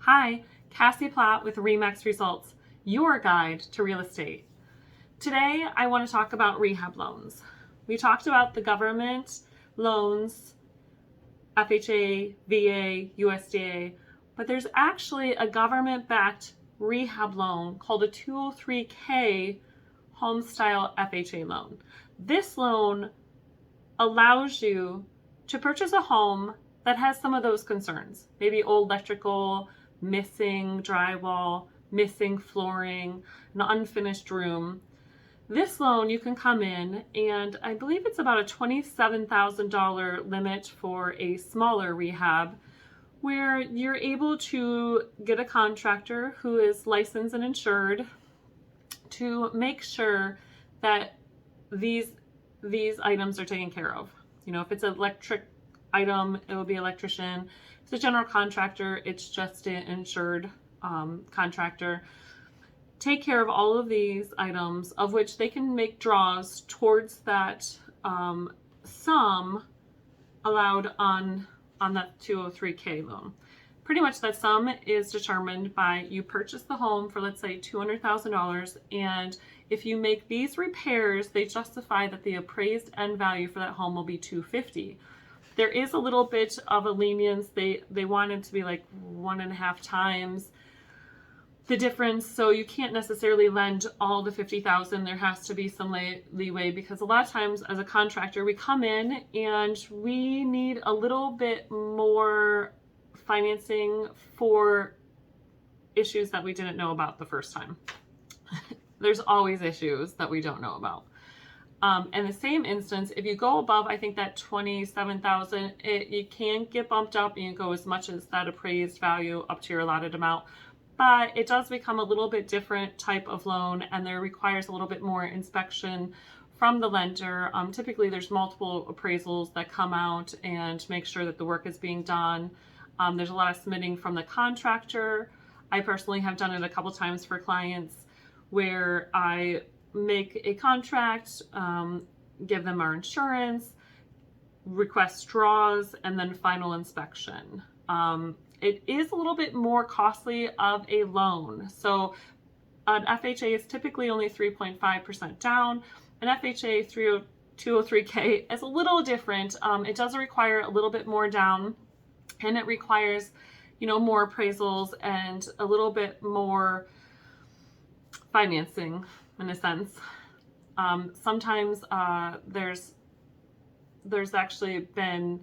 Hi, Cassie Platt with RE/MAX Results, your guide to real estate. Today, I want to talk about rehab loans. We talked about the government loans, FHA, VA, USDA, but there's actually a government-backed rehab loan called a 203K home style FHA loan. This loan allows you to purchase a home that has some of those concerns, maybe old electrical, missing drywall, missing flooring, an unfinished room. This loan, you can come in, and I believe it's about a $27,000 limit for a smaller rehab, where you're able to get a contractor who is licensed and insured to make sure that these items are taken care of. You know, if it's an electric item, it will be electrician. If it's a general contractor, it's just an insured contractor. Take care of all of these items, of which they can make draws towards that sum allowed on that 203K loan. Pretty much that sum is determined by you purchase the home for, let's say, $200,000, and if you make these repairs, they justify that the appraised end value for that home will be $250,000. There is a little bit of a lenience. They want it to be like 1.5 times the difference, so you can't necessarily lend all the $50,000. There has to be some leeway, because a lot of times as a contractor, we come in and we need a little bit more financing for issues that we didn't know about the first time. There's always issues that we don't know about. In the same instance, if you go above, I think that $27,000, you can get bumped up and you go as much as that appraised value up to your allotted amount. But it does become a little bit different type of loan, and there requires a little bit more inspection from the lender. Typically, there's multiple appraisals that come out and make sure that the work is being done. There's a lot of submitting from the contractor. I personally have done it a couple times for clients where I make a contract, give them our insurance, request draws, and then final inspection. It is a little bit more costly of a loan. So an FHA is typically only 3.5% down. An FHA 203K is a little different. It does require a little bit more down, and it requires, you know, more appraisals and a little bit more financing in a sense. Sometimes there's actually been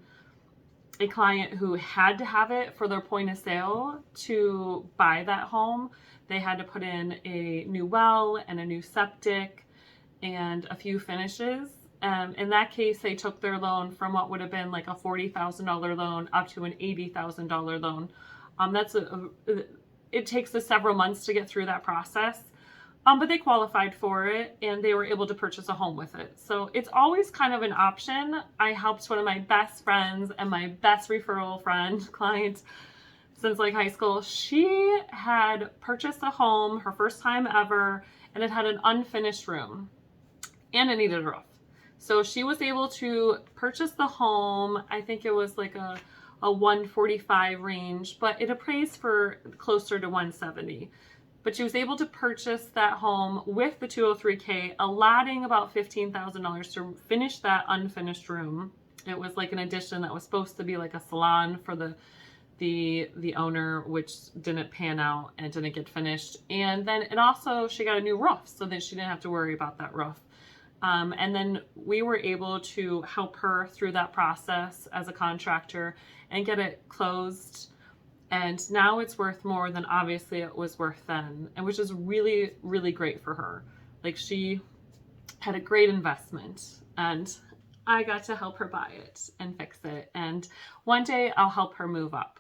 a client who had to have it for their point of sale to buy that home. They had to put in a new well and a new septic and a few finishes. In that case, they took their loan from what would have been like a $40,000 loan up to an $80,000 loan. It takes us several months to get through that process. But they qualified for it, and they were able to purchase a home with it. So it's always kind of an option. I helped one of my best friends and my best referral client since like high school. She had purchased a home, her first time ever, and it had an unfinished room and it needed a roof. So she was able to purchase the home. I think it was like a 145 range, but it appraised for closer to 170. But she was able to purchase that home with the 203K, allotting about $15,000 to finish that unfinished room. It was like an addition that was supposed to be like a salon for the owner, which didn't pan out and didn't get finished. And then she got a new roof so that she didn't have to worry about that roof. And then we were able to help her through that process as a contractor and get it closed. And now it's worth more than obviously it was worth then, and which is really, really great for her. Like, she had a great investment, and I got to help her buy it and fix it. And one day I'll help her move up.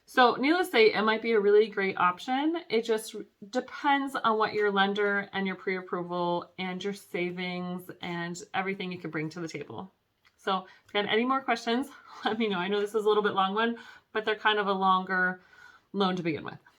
So needless to say, it might be a really great option. It just depends on what your lender and your pre-approval and your savings and everything you can bring to the table. So if you got any more questions, let me know. I know this is a little bit long one, but they're kind of a longer loan to begin with.